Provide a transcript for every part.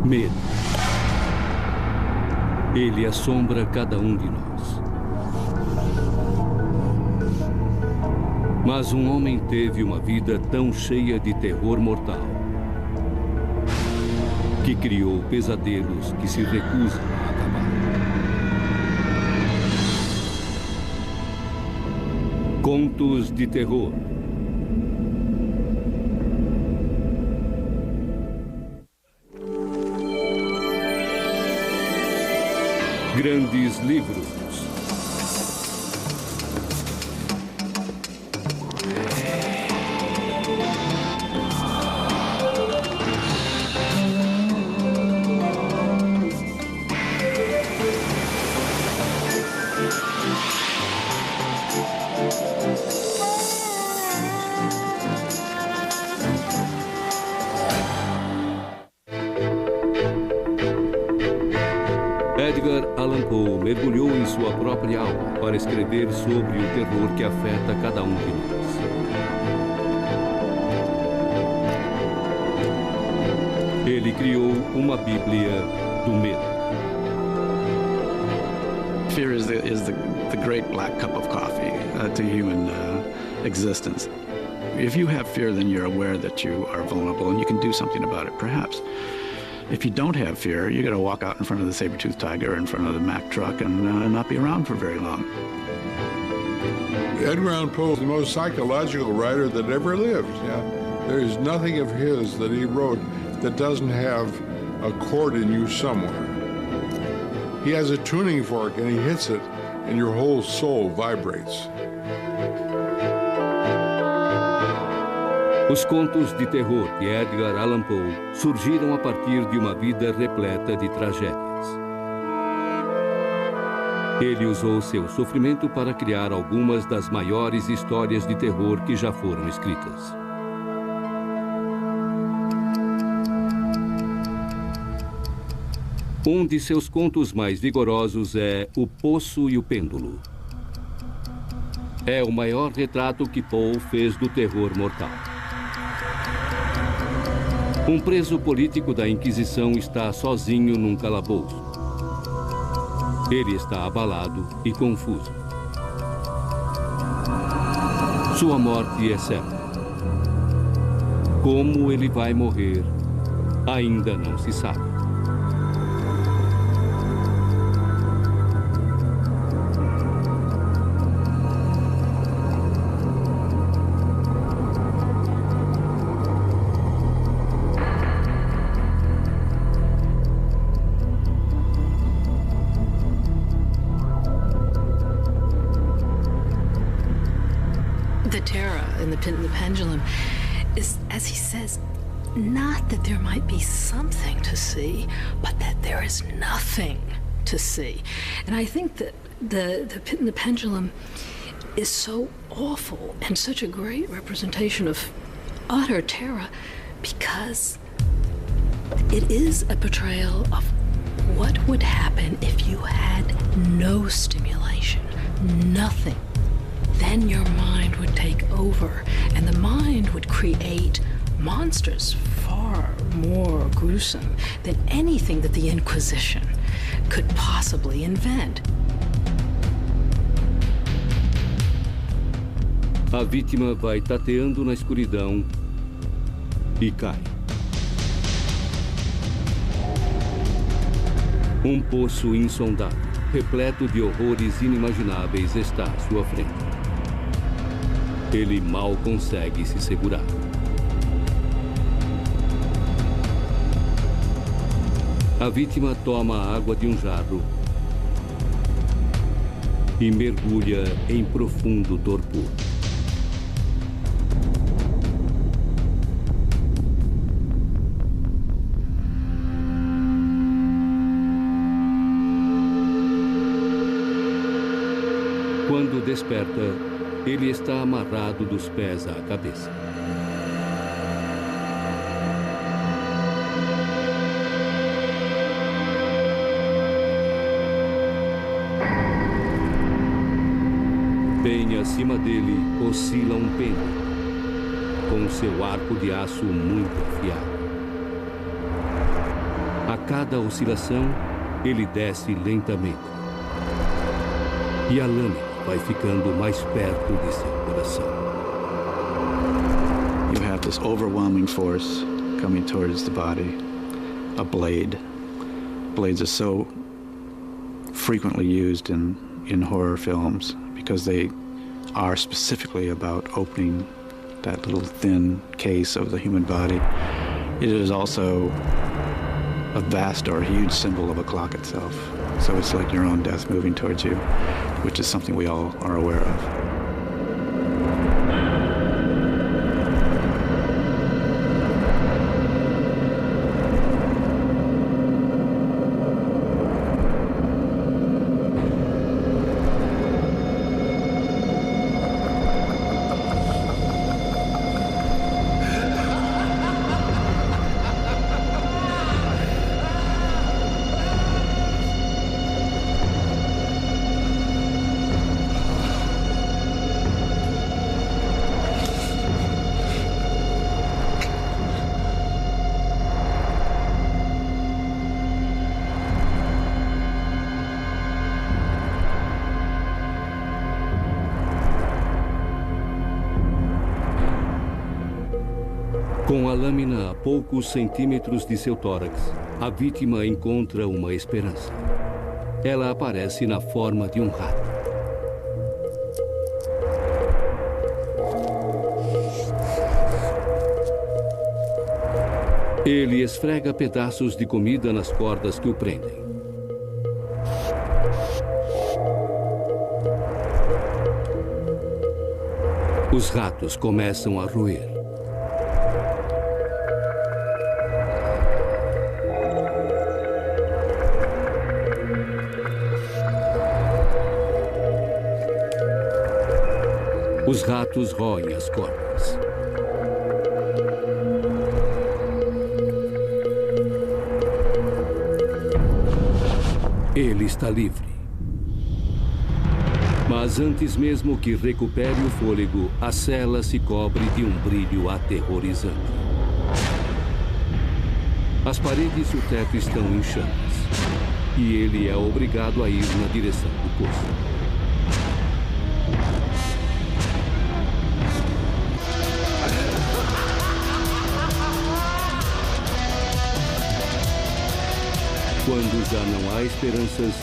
Medo. Ele assombra cada um de nós. Mas um homem teve uma vida tão cheia de terror mortal que criou pesadelos que se recusam a acabar. Contos de terror. Grandes livros. Edgar Allan Poe mergulhou em sua própria alma para escrever sobre o terror que afeta cada um de nós. Ele criou uma Bíblia do medo. Fear is the great black cup of coffee to human existence. If you have fear, then you're aware that you are vulnerable and you can do something about it, perhaps. If you don't have fear, you're going to walk out in front of the saber-toothed tiger, in front of the Mack truck, and not be around for very long. Edgar Allan Poe is the most psychological writer that ever lived. Yeah? There is nothing of his that he wrote that doesn't have a chord in you somewhere. He has a tuning fork, and he hits it, and your whole soul vibrates. Os contos de terror de Edgar Allan Poe surgiram a partir de uma vida repleta de tragédias. Ele usou seu sofrimento para criar algumas das maiores histórias de terror que já foram escritas. Um de seus contos mais vigorosos é O Poço e o Pêndulo. É o maior retrato que Poe fez do terror mortal. Um preso político da Inquisição está sozinho num calabouço. Ele está abalado e confuso. Sua morte é certa. Como ele vai morrer, ainda não se sabe. The terror in The Pit and the Pendulum is, as he says, not that there might be something to see, but that there is nothing to see. And I think that the Pit and the Pendulum is so awful and such a great representation of utter terror because it is a portrayal of what would happen if you had no stimulation, nothing. Then your mind would take over, and the mind would create monsters far more gruesome than anything that the Inquisition could possibly invent. A vítima vai tateando na escuridão e cai. Um poço insondável, repleto de horrores inimagináveis, está à sua frente. Ele mal consegue se segurar. A vítima toma a água de um jarro e mergulha em profundo torpor. Quando desperta, ele está amarrado dos pés à cabeça. Bem acima dele oscila um pêndulo, com seu arco de aço muito afiado. A cada oscilação, ele desce lentamente. E a lâmina vai ficando mais perto de seu coração. You have this overwhelming force coming towards the body, a blade. Blades are so frequently used in horror films because they are specifically about opening that little thin case of the human body. It is also a vast or huge symbol of a clock itself. So it's like your own death moving towards you, which is something we all are aware of. Com a lâmina a poucos centímetros de seu tórax, a vítima encontra uma esperança. Ela aparece na forma de um rato. Ele esfrega pedaços de comida nas cordas que o prendem. Os ratos começam a roer. Os ratos roem as cordas. Ele está livre. Mas antes mesmo que recupere o fôlego, a cela se cobre de um brilho aterrorizante. As paredes e o teto estão em chamas. E ele é obrigado a ir na direção do poço. Quando já não há esperanças,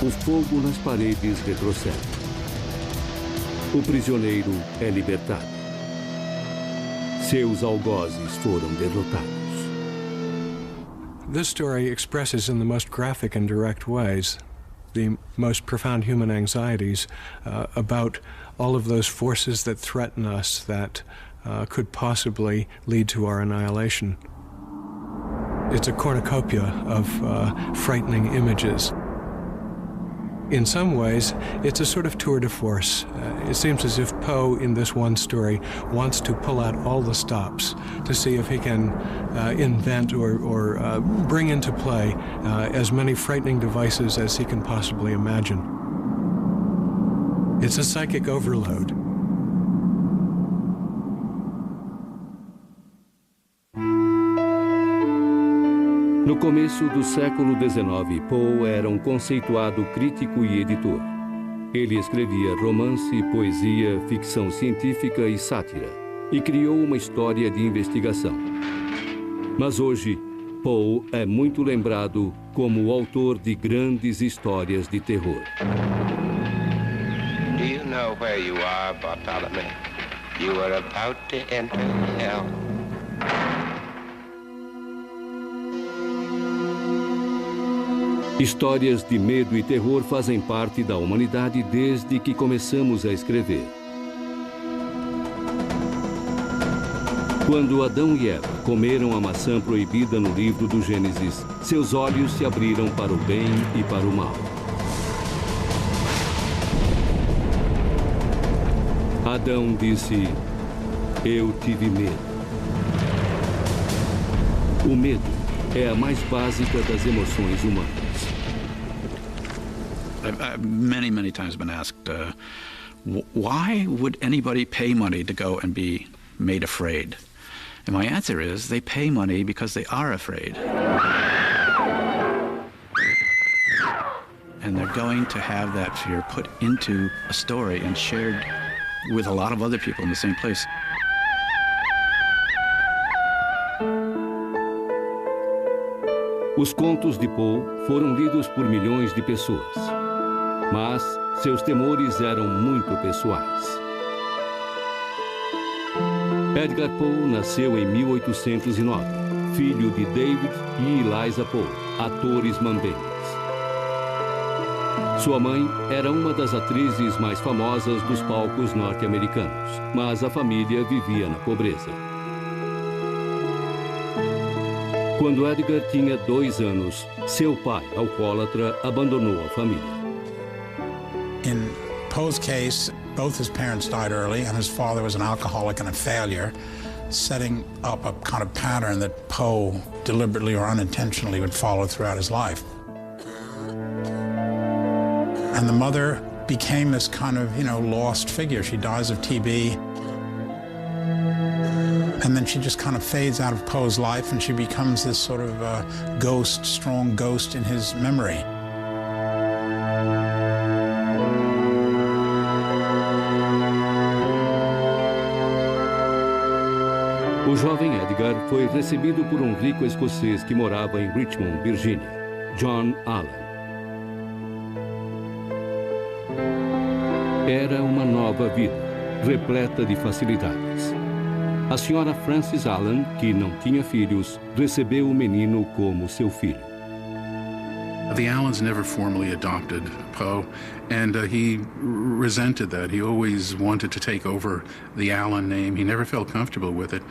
o fogo nas paredes retrocede. O prisioneiro é libertado. Seus algozes foram derrotados. This story expresses in the most graphic and direct ways the most profound human anxieties about all of those forces that threaten us that could possibly lead to our annihilation. It's a cornucopia of frightening images. In some ways, it's a sort of tour de force. It seems as if Poe, in this one story, wants to pull out all the stops to see if he can invent or bring into play as many frightening devices as he can possibly imagine. It's a psychic overload. No começo do século XIX, Poe era um conceituado crítico e editor. Ele escrevia romance, poesia, ficção científica e sátira, e criou uma história de investigação. Mas hoje, Poe é muito lembrado como o autor de grandes histórias de terror. Do you know where you are, Bartholomew? You are about to enter hell. Histórias de medo e terror fazem parte da humanidade desde que começamos a escrever. Quando Adão e Eva comeram a maçã proibida no livro do Gênesis, seus olhos se abriram para o bem e para o mal. Adão disse: "Eu tive medo." O medo é a mais básica das emoções humanas. I've many times been asked, why would anybody pay money to go and be made afraid? And my answer is they pay money because they are afraid. And they're going to have that fear put into a story and shared with a lot of other people in the same place. Os contos de Poe foram lidos por milhões de pessoas, mas seus temores eram muito pessoais. Edgar Poe nasceu em 1809, filho de David e Eliza Poe, atores mambembes. Sua mãe era uma das atrizes mais famosas dos palcos norte-americanos, mas a família vivia na pobreza. Quando Edgar tinha 2 anos, seu pai, alcoólatra, abandonou a família. In Poe's case, both his parents died early, and his father was an alcoholic and a failure, setting up a kind of pattern that Poe deliberately or unintentionally would follow throughout his life. And the mother became this kind of, lost figure. She dies of TB. And then she just kind of fades out of Poe's life, and she becomes this sort of ghost, strong ghost in his memory. O jovem Edgar foi recebido por um rico escocês que morava em Richmond, Virgínia, John Allan. Era uma nova vida, repleta de facilidades. A senhora Frances Allan, que não tinha filhos, recebeu o menino como seu filho. The Allans never formally adopted Poe, and he resented that. He always wanted to take over the Allan name. He never felt comfortable with it.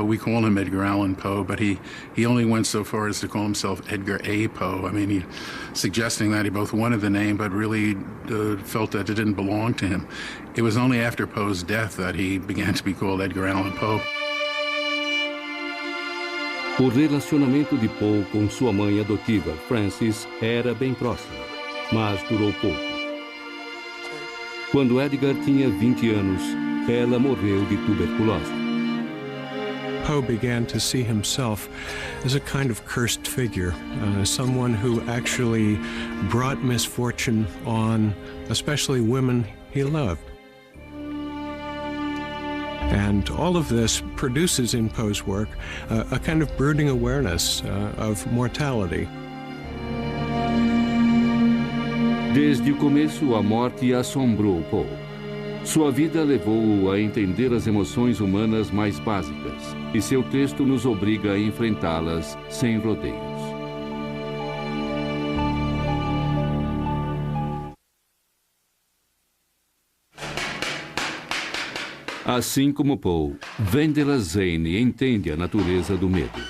We call him Edgar Allan Poe, but he only went so far as to call himself Edgar A. Poe. I mean, suggesting that he both wanted the name, but really felt that it didn't belong to him. It was only after Poe's death that he began to be called Edgar Allan Poe. O relacionamento de Poe com sua mãe adotiva, Frances, era bem próximo, mas durou pouco. Quando Edgar tinha 20 anos, ela morreu de tuberculose. Poe began to see himself as a kind of cursed figure, someone who actually brought misfortune on especially women he loved. And all of this produces in Poe's work a kind of brooding awareness of mortality. Desde o começo, a morte assombrou Poe. Sua vida levou-o a entender as emoções humanas mais básicas, e seu texto nos obriga a enfrentá-las sem rodeios. Assim como Poe, Vendela Zane entende a natureza do medo.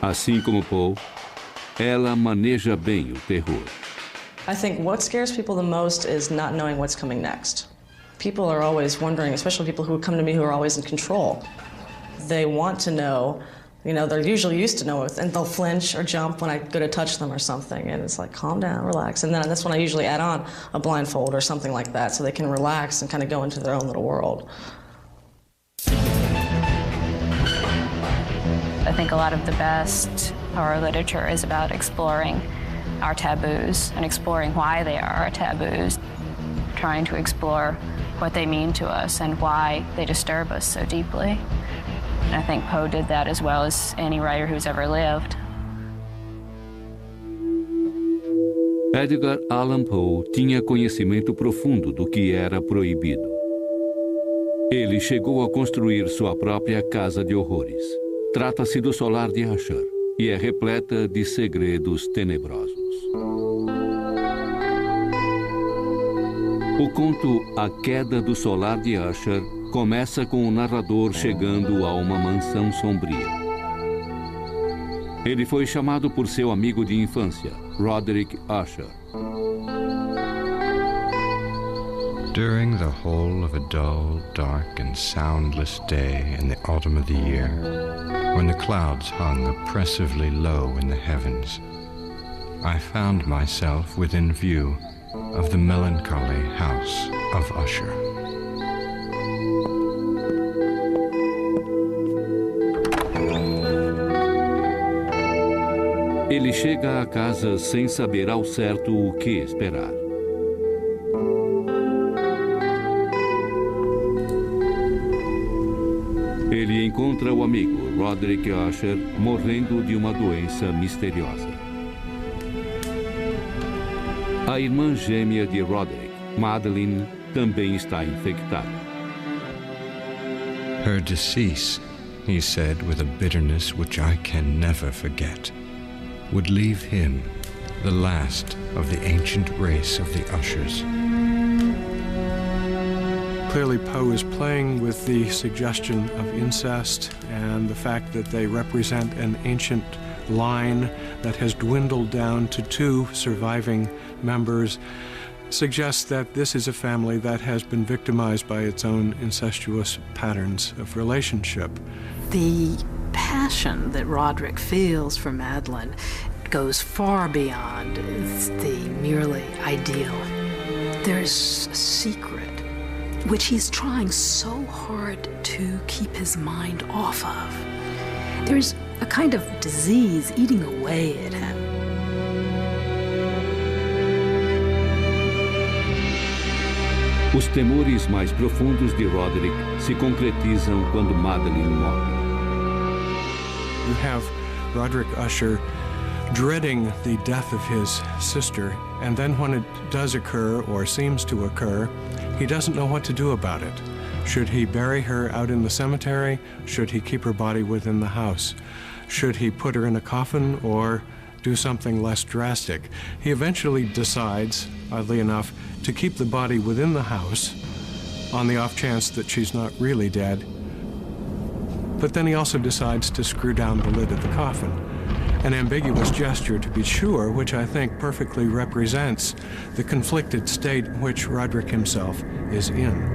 Assim como Poe, ela maneja bem o terror. I think what scares people the most is not knowing what's coming next. People are always wondering, especially people who come to me who are always in control. They want to know, they're usually used to know it, and they'll flinch or jump when I go to touch them or something, and it's like, calm down, relax. And then that's when I usually add on a blindfold or something like that so they can relax and kind of go into their own little world. I think a lot of the best horror literature is about exploring our taboos and exploring why they are our taboos, trying to explore what they mean to us and why they disturb us so deeply. And I think Poe did that as well as any writer who's ever lived. Edgar Allan Poe tinha conhecimento profundo do que era proibido. Ele chegou a construir sua própria casa de horrores. Trata-se do Solar de Usher e é repleta de segredos tenebrosos. O conto A Queda do Solar de Usher começa com o narrador chegando a uma mansão sombria. Ele foi chamado por seu amigo de infância, Roderick Usher. During the whole of a dull, dark, and soundless day in the autumn of the year, when the clouds hung oppressively low in the heavens, I found myself within view of the melancholy house of Usher. Ele chega à casa sem saber ao certo o que esperar. Ele encontra o amigo Roderick Usher morrendo de uma doença misteriosa. A irmã gêmea de Roderick, Madeline, também está infectada. Her decease, he said with a bitterness which I can never forget, would leave him, the last of the ancient race of the Ushers. Clearly, Poe is playing with the suggestion of incest and the fact that they represent an ancient line that has dwindled down to 2 surviving members, suggests that this is a family that has been victimized by its own incestuous patterns of relationship. The passion that Roderick feels for Madeline goes far beyond the merely ideal. There's a secret which he's trying so hard to keep his mind off of. There's a kind of disease eating away at him. Os temores mais profundos de Roderick se concretizam quando Madeline morre. You have Roderick Usher dreading the death of his sister, and then when it does occur, or seems to occur, he doesn't know what to do about it. Should he bury her out in the cemetery? Should he keep her body within the house? Should he put her in a coffin or do something less drastic? He eventually decides, oddly enough, to keep the body within the house on the off chance that she's not really dead. But then he also decides to screw down the lid of the coffin. An ambiguous gesture, to be sure, which I think perfectly represents the conflicted state in which Roderick himself is in.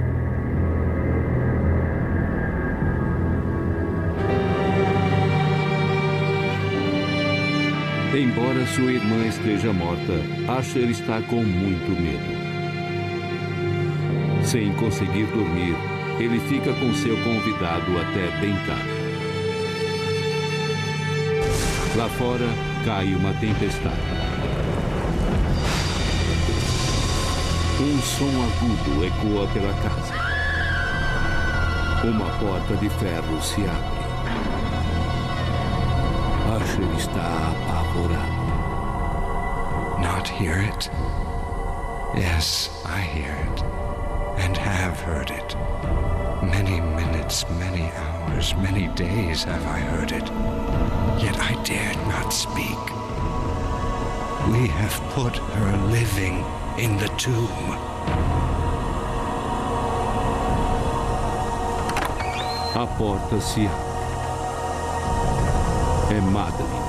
Embora sua irmã esteja morta, Usher está com muito medo. Sem conseguir dormir, ele fica com seu convidado até bem tarde. Lá fora, cai uma tempestade. Um som agudo ecoa pela casa. Uma porta de ferro se abre. Usher está apavorado. Not hear it? Yes, I hear it, and have heard it. Many minutes, many hours, many days have I heard it, yet I dared not speak. We have put her living in the tomb. A porta se abre. É Madeline.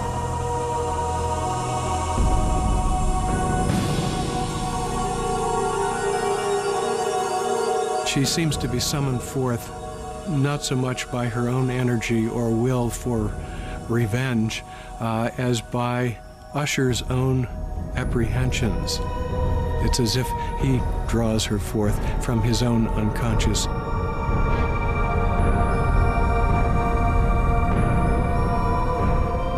She seems to be summoned forth not so much by her own energy or will for revenge as by Usher's own apprehensions. It's as if he draws her forth from his own unconscious.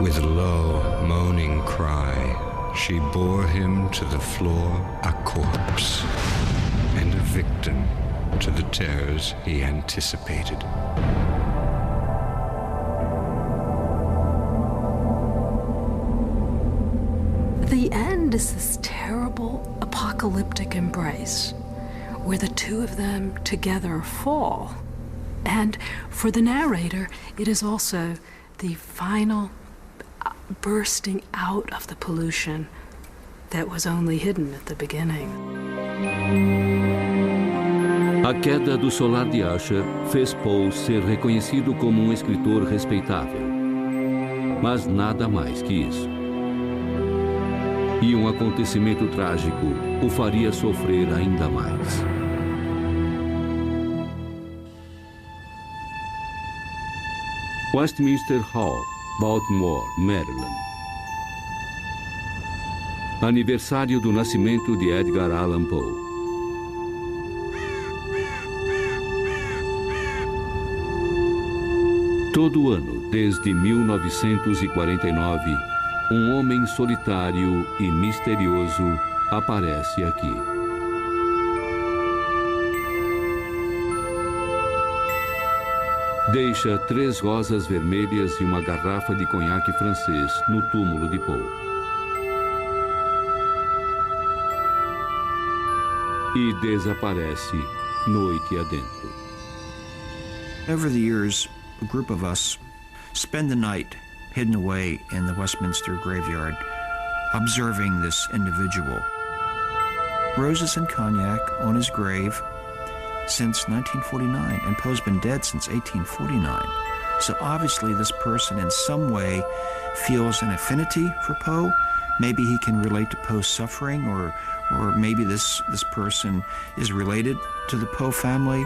With low, moaning cry, she bore him to the floor a corpse and a victim to the terrors he anticipated. The end is this terrible apocalyptic embrace where the 2 of them together fall. And for the narrator, it is also the final bursting out of the pollution that was only hidden at the beginning. A queda do solar de Usher fez Poe ser reconhecido como um escritor respeitável. Mas nada mais que isso. E um acontecimento trágico o faria sofrer ainda mais. Westminster Hall, Baltimore, Maryland. Aniversário do nascimento de Edgar Allan Poe. Todo ano, desde 1949, um homem solitário e misterioso aparece aqui. Deixa 3 rosas vermelhas e uma garrafa de conhaque francês no túmulo de Poe. E desaparece noite adentro. Over the years, a group of us spend the night hidden away in the Westminster graveyard, observing this individual. Roses and cognac on his grave since 1949, and Poe's been dead since 1849. So obviously this person in some way feels an affinity for Poe. Maybe he can relate to Poe's suffering, or maybe this person is related to the Poe family.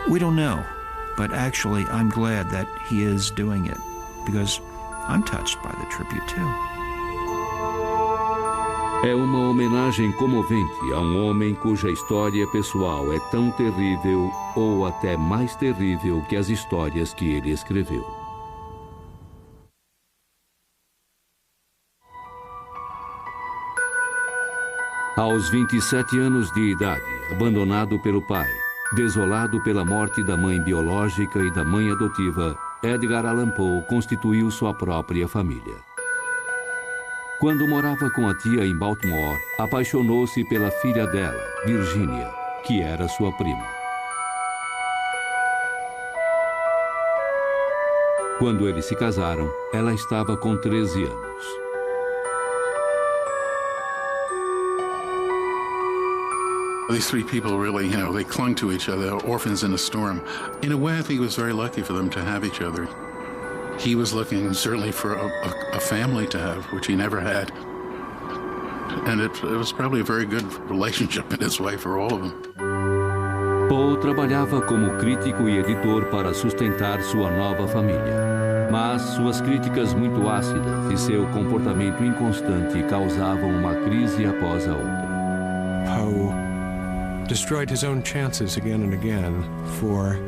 We don't know, but actually I'm glad that he is doing it, because I'm touched by the tribute too. É uma homenagem comovente a um homem cuja história pessoal é tão terrível ou até mais terrível que as histórias que ele escreveu. Aos 27 anos de idade, abandonado pelo pai, desolado pela morte da mãe biológica e da mãe adotiva, Edgar Allan Poe constituiu sua própria família. Quando morava com a tia em Baltimore, apaixonou-se pela filha dela, Virginia, que era sua prima. Quando eles se casaram, ela estava com 13 anos. These 3 people really, they clung to each other, orphans in a storm. In a way, I think it was very lucky for them to have each other. He was looking certainly for a family to have, which he never had. And it was probably a very good relationship in its way for all of them. Poe trabalhava como crítico e editor para sustentar sua nova família. Mas suas críticas muito ácidas e seu comportamento inconstante causavam uma crise após a outra. Poe destroyed his own chances again and again for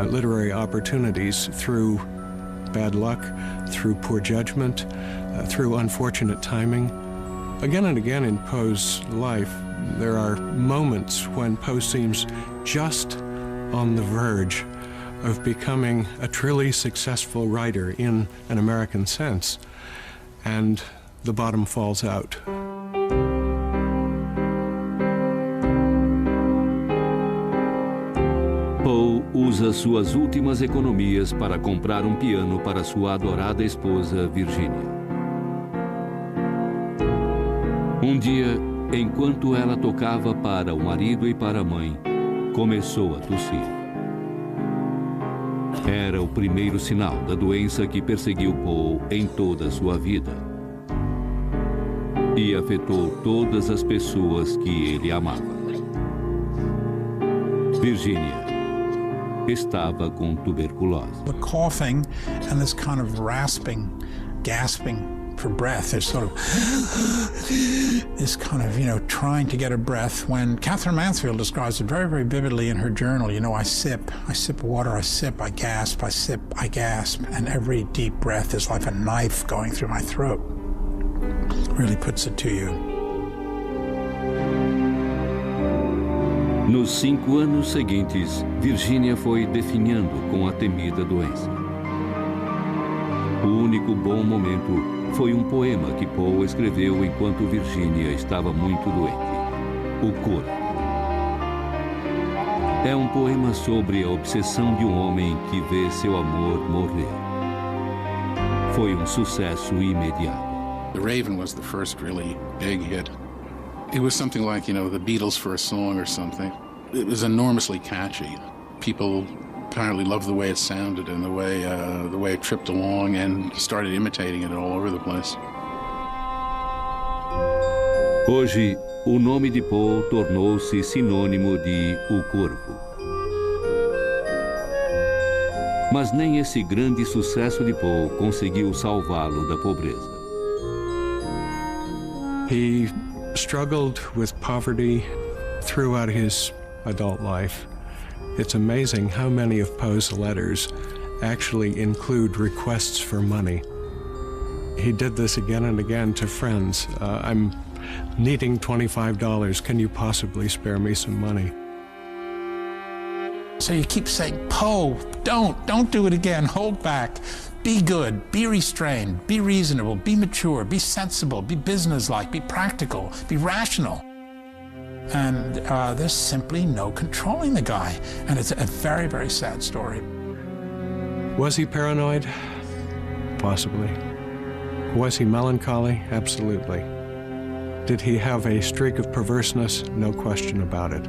literary opportunities through bad luck, through poor judgment, through unfortunate timing. Again and again in Poe's life, there are moments when Poe seems just on the verge of becoming a truly successful writer in an American sense, and the bottom falls out. Poe usa suas últimas economias para comprar um piano para sua adorada esposa, Virginia. Um dia, enquanto ela tocava para o marido e para a mãe, começou a tossir. Era o primeiro sinal da doença que perseguiu Poe em toda a sua vida e afetou todas as pessoas que ele amava. Virginia estava com tuberculose. The coughing and this kind of rasping, gasping for breath. There's sort of this kind of, trying to get a breath, when Catherine Mansfield describes it very, very vividly in her journal. I sip water, I sip, I gasp, I sip, I gasp, and every deep breath is like a knife going through my throat. Really puts it to you. Nos 5 anos seguintes, Virginia foi definhando com a temida doença. O único bom momento foi um poema que Poe escreveu enquanto Virginia estava muito doente. O Cura. É um poema sobre a obsessão de um homem que vê seu amor morrer. Foi um sucesso imediato. The Raven was the first really big hit. It was something like, the Beatles' first song or something. It was enormously catchy. People apparently loved the way it sounded and the way it tripped along, and started imitating it all over the place. Hoje, o nome de Poe tornou-se sinônimo de O Corvo. Mas nem esse grande sucesso de Poe conseguiu salvá-lo da pobreza. He struggled with poverty throughout his adult life. It's amazing how many of Poe's letters actually include requests for money. He did this again and again to friends. I'm needing $25. Can you possibly spare me some money? So you keep saying, Poe, don't do it again, hold back. Be good, be restrained, be reasonable, be mature, be sensible, be businesslike, be practical, be rational. And there's simply no controlling the guy. And it's a very, very sad story. Was he paranoid? Possibly. Was he melancholy? Absolutely. Did he have a streak of perverseness? No question about it.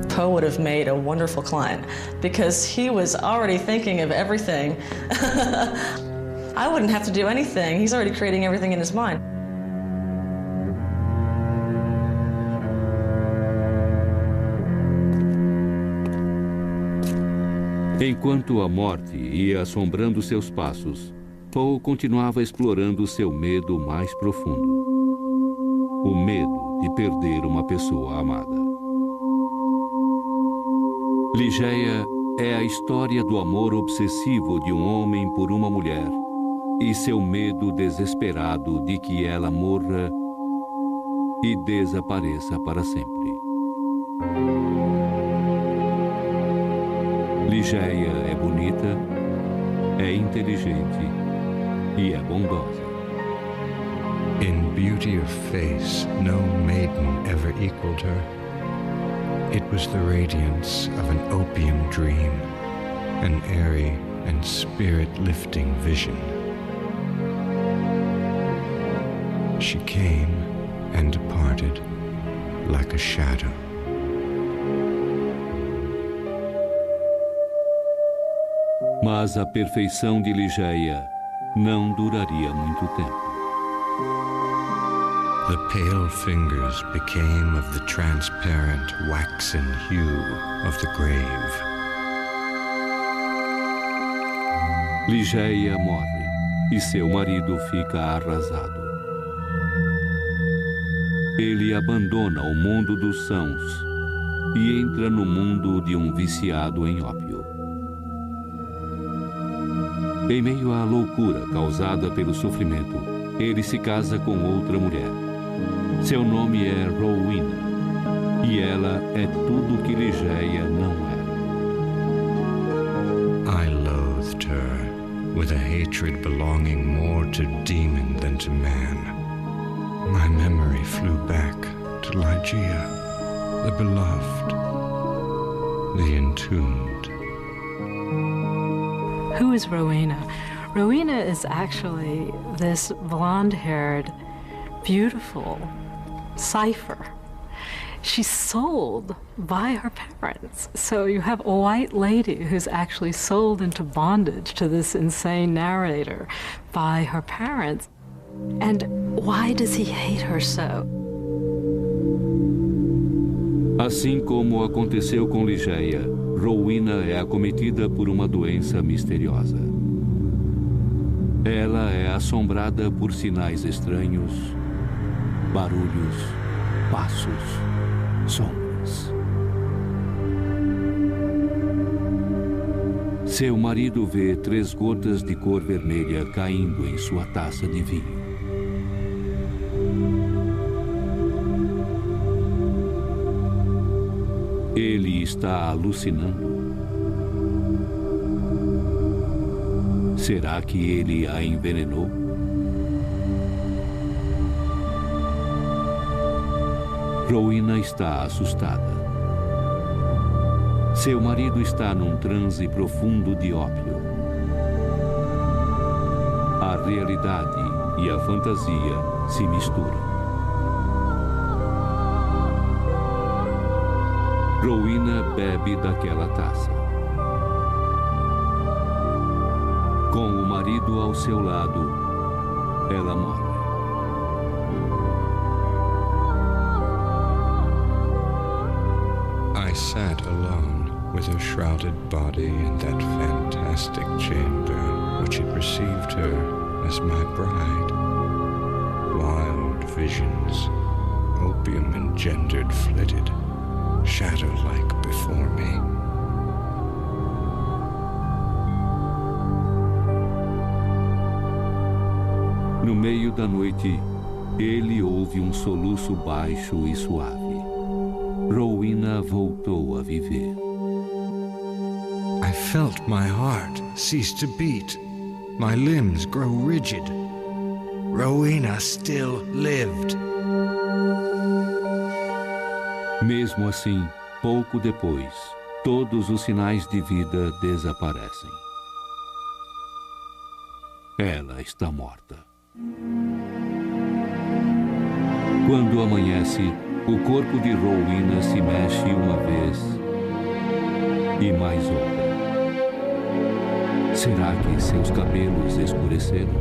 Poe would have made a wonderful client because he was already thinking of everything. I wouldn't have to do anything. He's already creating everything in his mind. Enquanto a morte ia assombrando seus passos, Poe continuava explorando seu medo mais profundo. O medo de perder uma pessoa amada. Ligeia é a história do amor obsessivo de um homem por uma mulher e seu medo desesperado de que ela morra e desapareça para sempre. Ligeia é bonita, é inteligente e é bondosa. In beauty of face, no maiden ever equaled her. It was the radiance of an opium dream, an airy and spirit-lifting vision. She came and departed like a shadow. Mas a perfeição de Ligeia não duraria muito tempo. The pale fingers became of the transparent waxen hue of the grave. Ligeia morre e seu marido fica arrasado. Ele abandona o mundo dos sãos e entra no mundo de um viciado em ópio. Em meio à loucura causada pelo sofrimento, ele se casa com outra mulher. Seu nome é Rowena, e ela é tudo que Ligeia não é. I loathed her with a hatred belonging more to demon than to man. My memory flew back to Ligeia, the beloved, the entombed. Who is Rowena? Rowena is actually this blonde-haired, beautiful cipher. She's sold by her parents. So you have a white lady who's actually sold into bondage to this insane narrator by her parents. And why does he hate her so? Assim como aconteceu com Ligeia, Rowena é acometida por uma doença misteriosa. Ela é assombrada por sinais estranhos, barulhos, passos, sombras. Seu marido vê 3 gotas de cor vermelha caindo em sua taça de vinho. Ele está alucinando. Será que ele a envenenou? Rowena está assustada. Seu marido está num transe profundo de ópio. A realidade e a fantasia se misturam. Rowena bebe daquela taça. Com o marido ao seu lado, ela morre. I sat alone with her shrouded body in that fantastic chamber which had received her as my bride. Wild visions, opium engendered, flitted, shadow-like before me. No meio da noite, ele ouve um soluço baixo e suave. Rowena voltou a viver. I felt my heart cease to beat, my limbs grow rigid. Rowena still lived. Mesmo assim, pouco depois, todos os sinais de vida desaparecem. Ela está morta. Quando amanhece, o corpo de Rowena se mexe uma vez e mais outra. Será que seus cabelos escureceram?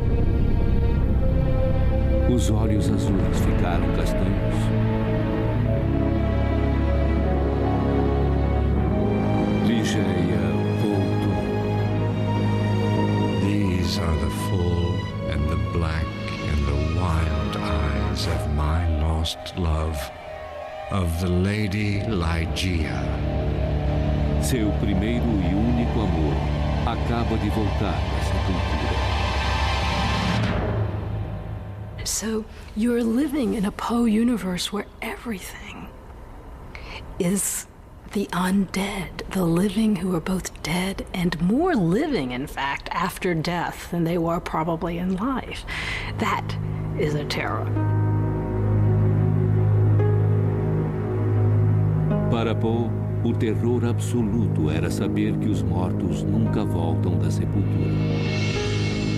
Os olhos azuis ficaram castanhos? Ligeia voltou. These are the full and the black and the wild eyes of my lost love, of the Lady Ligeia. Seu primeiro e único amor acaba de voltar à sepultura. So you're living in a Poe universe where everything is the undead, the living who are both dead and more living, in fact, after death than they were probably in life. That is a terror. Para Poe, o terror absoluto era saber que os mortos nunca voltam da sepultura.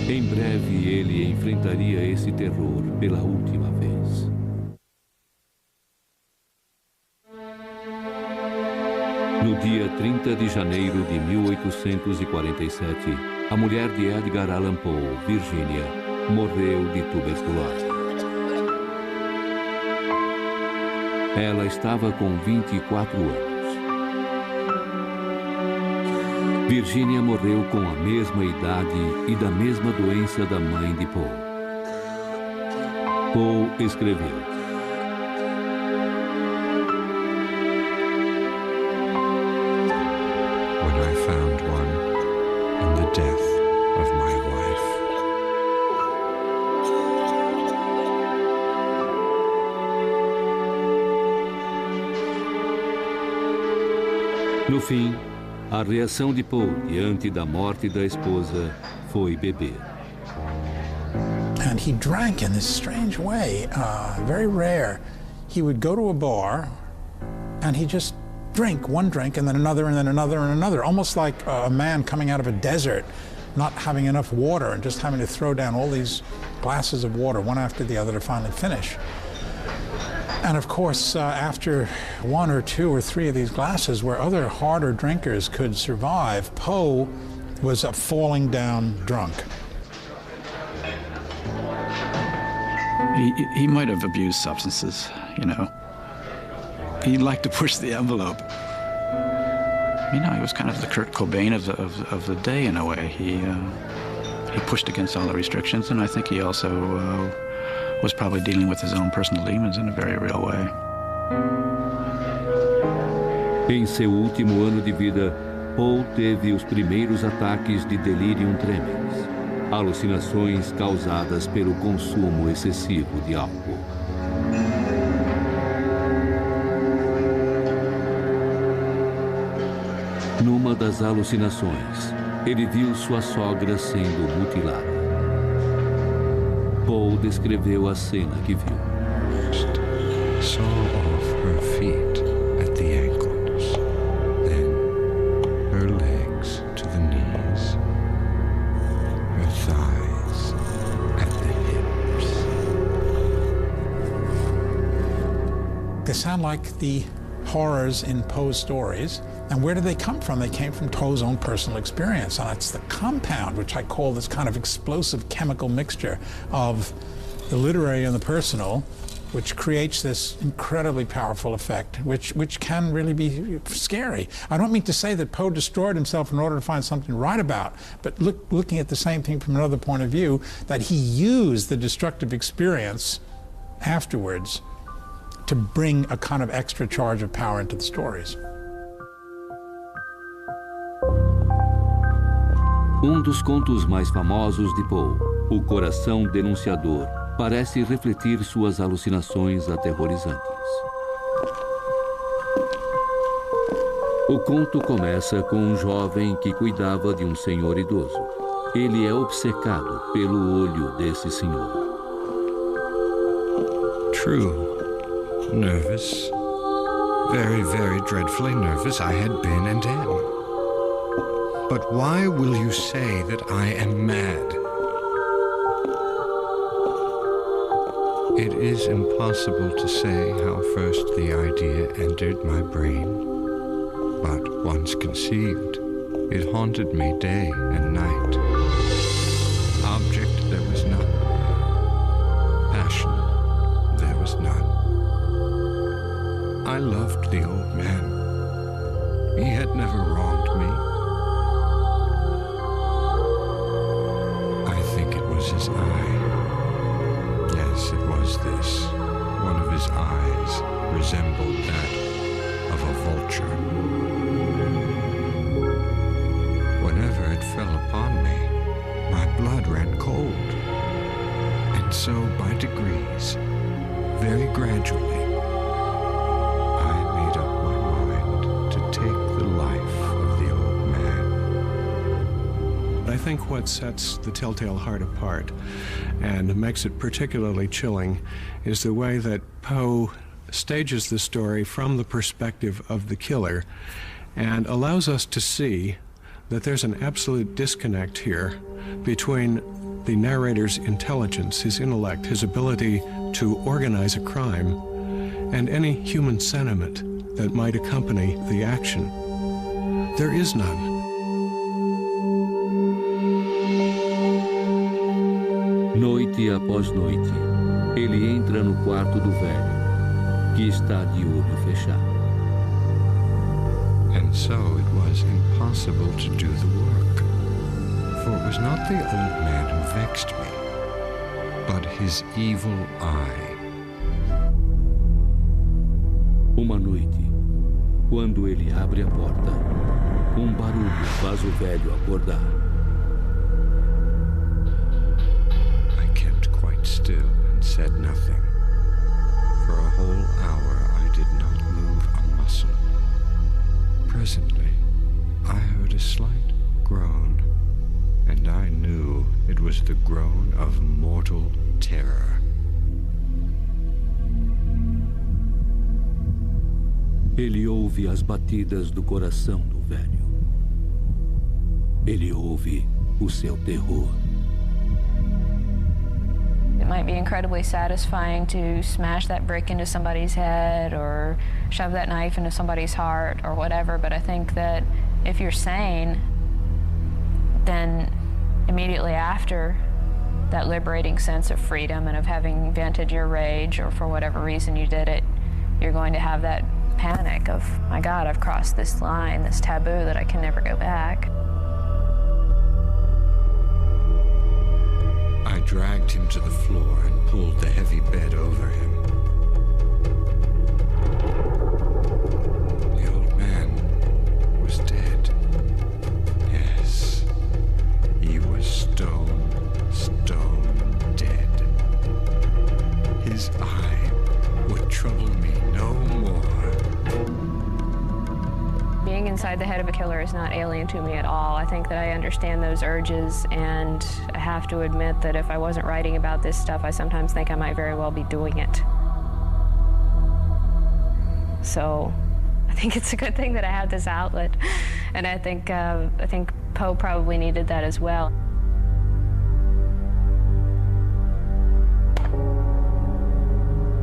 Em breve ele enfrentaria esse terror pela última vez. No dia 30 de janeiro de 1847, a mulher de Edgar Allan Poe, Virginia, morreu de tuberculose. Ela estava com 24 anos. Virginia morreu com a mesma idade e da mesma doença da mãe de Poe. Poe escreveu: When I found one in the death of my wife. No fim, a reação de Poe diante da morte da esposa foi beber. And he drank in this strange way, very rare. He would go to a bar and he'd just drink one drink and then another and then another and another, almost like a man coming out of a desert, not having enough water and just having to throw down all these glasses of water, one after the other, to finally finish. And of course, after one or two or three of these glasses, where other harder drinkers could survive, Poe was a falling down drunk. He might have abused substances, you know. He liked to push the envelope. You know, he was kind of the Kurt Cobain of the day in a way. He pushed against all the restrictions, and I think he also was probably dealing with his own personal demons in a very real way. Em seu último ano de vida, Poe teve os primeiros ataques de delirium tremens, alucinações causadas pelo consumo excessivo de álcool. Numa das alucinações, ele viu sua sogra sendo mutilada. Poe descreveu a cena que viu. Saw off her feet at the ankles, then her legs to the knees, her thighs at the hips. They sound like the horrors in Poe's stories. And where did they come from? They came from Poe's own personal experience. And it's the compound, which I call this kind of explosive chemical mixture of the literary and the personal, which creates this incredibly powerful effect, which can really be scary. I don't mean to say that Poe destroyed himself in order to find something to write about, but looking at the same thing from another point of view, that he used the destructive experience afterwards to bring a kind of extra charge of power into the stories. Um dos contos mais famosos de Poe, O Coração Denunciador, parece refletir suas alucinações aterrorizantes. O conto começa com um jovem que cuidava de um senhor idoso. Ele é obcecado pelo olho desse senhor. True. Nervous. Very, very dreadfully nervous I had been and am. But why will you say that I am mad? It is impossible to say how first the idea entered my brain. But once conceived, it haunted me day and night. Object there was none. Passion there was none. I loved the old man. He had never wronged me. I think it was his eye. Yes, it was this. One of his eyes resembled that of a vulture. Whenever it fell upon me, my blood ran cold. And so, by degrees, very gradually, I made up my mind to take the life of the old man. I think what sets The Telltale Heart apart and makes it particularly chilling is the way that Poe stages the story from the perspective of the killer and allows us to see that there's an absolute disconnect here between the narrator's intelligence, his intellect, his ability to organize a crime, and any human sentiment that might accompany the action. There is none. Noite após noite, ele entra no quarto do velho, que está de olho fechado. And so it was impossible to do the work. For it was not the old man who vexed me, but his evil eye. Uma noite, quando ele abre a porta, barulho faz o velho acordar. I kept quite still and said nothing. For a whole hour I did not move a muscle. Presently, I heard a slight groan, and I knew it was the groan of mortal terror. Ele ouve as batidas do coração do velho. Ele ouve o seu terror. It might be incredibly satisfying to smash that brick into somebody's head or shove that knife into somebody's heart or whatever, but I think that if you're sane, then immediately after that liberating sense of freedom and of having vented your rage, or for whatever reason you did it, you're going to have that panic of, my God, I've crossed this line, this taboo that I can never go back. I dragged him to the floor and pulled the heavy bed over him. The old man was dead. Yes, he was stone dead. His eye would trouble me no more. Being inside the head of a killer is not alien to me at all. I think that I understand those urges, and I have to admit that if I wasn't writing about this stuff, I sometimes think I might very well be doing it. So I think it's a good thing that I have this outlet, and I think Poe probably needed that as well.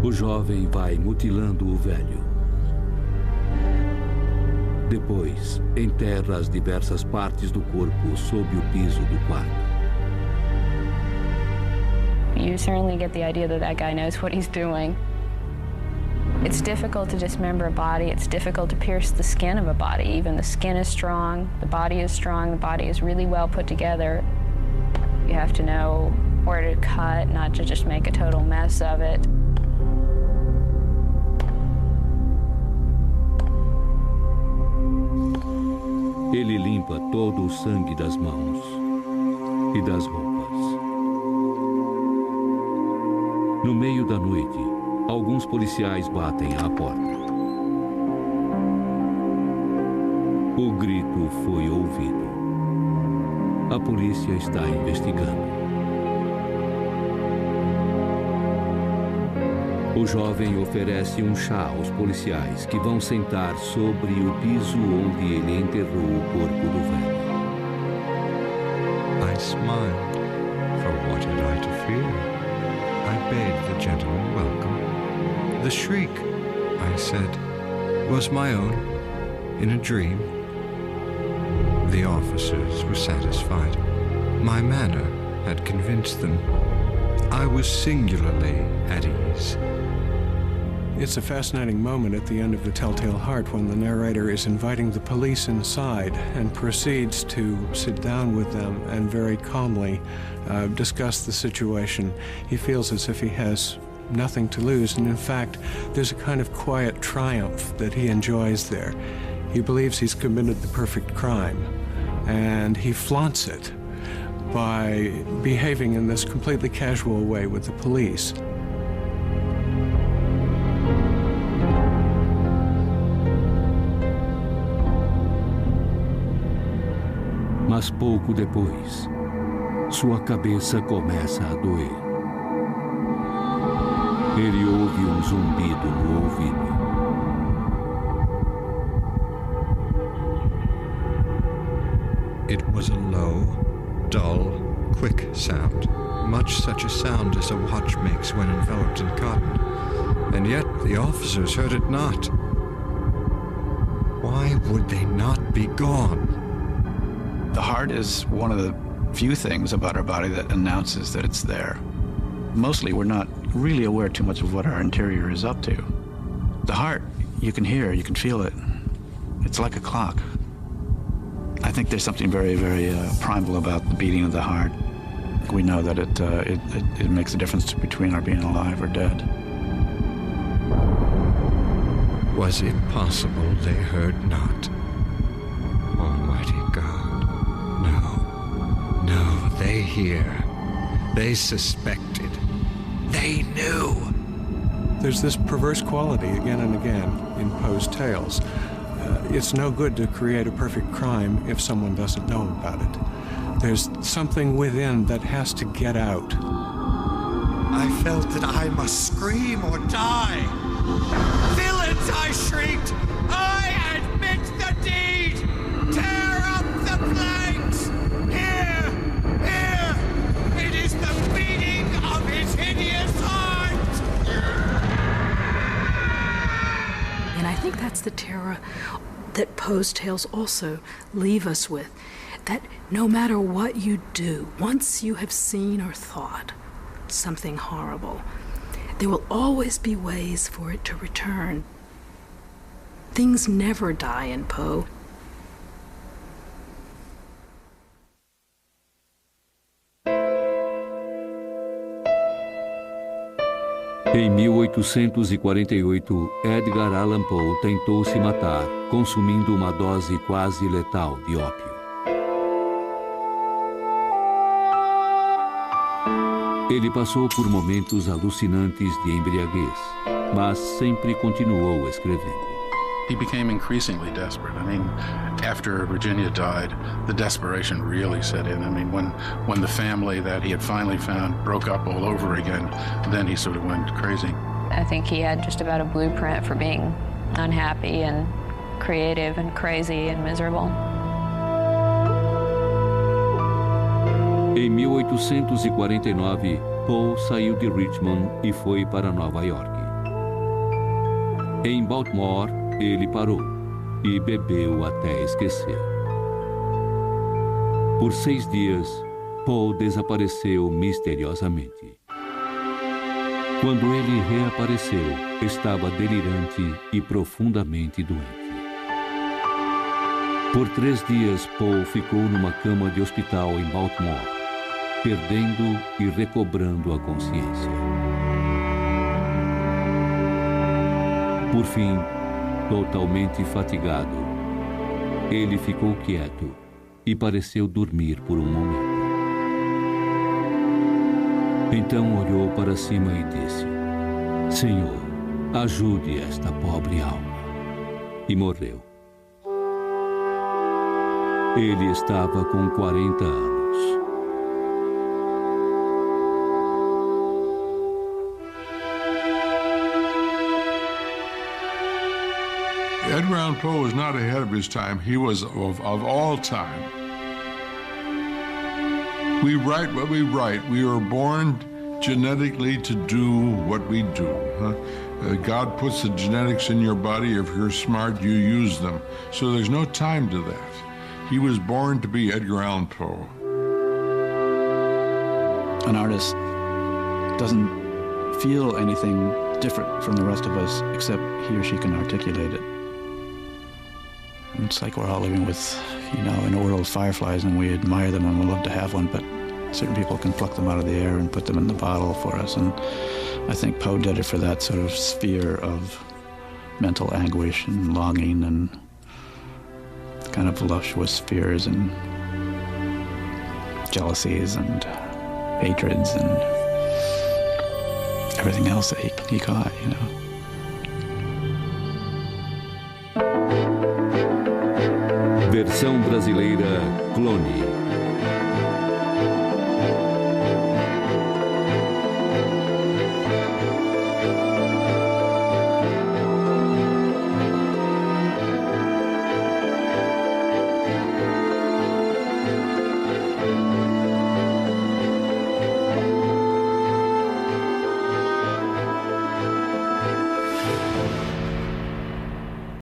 O jovem vai mutilando o velho. Depois, enterra as diversas partes do corpo sob o piso do quarto. You certainly get the idea that that guy knows what he's doing. It's difficult to dismember a body. It's difficult to pierce the skin of a body. Even the skin is strong, the body is strong, the body is really well put together. You have to know where to cut, not to just make a total mess of it. Ele limpa todo o sangue das mãos. e das roupas. No meio da noite, alguns policiais batem à porta. O grito foi ouvido. A polícia está investigando. O jovem oferece um chá aos policiais que vão sentar sobre o piso onde ele enterrou o corpo do velho. I smiled, for what had I to fear? I bade the gentleman welcome. The shriek, I said, was my own, in a dream. The officers were satisfied. My manner had convinced them. I was singularly at ease. It's a fascinating moment at the end of The Telltale Heart when the narrator is inviting the police inside and proceeds to sit down with them and very calmly discuss the situation. He feels as if he has nothing to lose, and in fact, there's a kind of quiet triumph that he enjoys there. He believes he's committed the perfect crime, and he flaunts it by behaving in this completely casual way with the police. Mas pouco depois, sua cabeça começa a doer. Ele ouve um zumbido no ouvido. It was a low, dull, quick sound, much such a sound as a watch makes when enveloped in cotton. And yet the officers heard it not. Why would they not be gone? The heart is one of the few things about our body that announces that it's there. Mostly we're not really aware too much of what our interior is up to. The heart, you can hear, you can feel it. It's like a clock. I think there's something very, very primal about the beating of the heart. We know that it makes a difference between our being alive or dead. Was it possible they heard not? Almighty God, no, they hear. They suspected. They knew. There's this perverse quality again and again in Poe's tales. It's no good to create a perfect crime if someone doesn't know about it. There's something within that has to get out. I felt that I must scream or die. Villains, I shrieked. I admit the deed. Tear up the planks. Here. It is the beating of his hideous heart. And I think that's the terror that Poe's tales also leave us with, that no matter what you do, once you have seen or thought something horrible, there will always be ways for it to return. Things never die in Poe. Em 1848, Edgar Allan Poe tentou se matar, consumindo uma dose quase letal de ópio. Ele passou por momentos alucinantes de embriaguez, mas sempre continuou escrevendo. He became increasingly desperate. I mean, after Virginia died, the desperation really set in. I mean, when the family that he had finally found broke up all over again, then he sort of went crazy. I think he had just about a blueprint for being unhappy and creative and crazy and miserable. Em 1849, Poe saiu de Richmond e foi para Nova York. Em Baltimore, ele parou e bebeu até esquecer. Por 6 dias, Poe desapareceu misteriosamente. Quando ele reapareceu, estava delirante e profundamente doente. Por 3 dias, Poe ficou numa cama de hospital em Baltimore, perdendo e recobrando a consciência. Por fim, totalmente fatigado, ele ficou quieto e pareceu dormir por um momento. Então olhou para cima e disse: Senhor, ajude esta pobre alma. E morreu. Ele estava com 40 anos. Edgar Allan Poe was not ahead of his time. He was of all time. We write what we write. We are born genetically to do what we do. God puts the genetics in your body. If you're smart, you use them. So there's no time to that. He was born to be Edgar Allan Poe. An artist doesn't feel anything different from the rest of us except he or she can articulate it. It's like we're all living with, in a world of fireflies, and we admire them and we love to have one, but certain people can pluck them out of the air and put them in the bottle for us. And I think Poe did it for that sort of sphere of mental anguish and longing and kind of voluptuous fears and jealousies and hatreds and everything else that he caught, Versão brasileira Clone.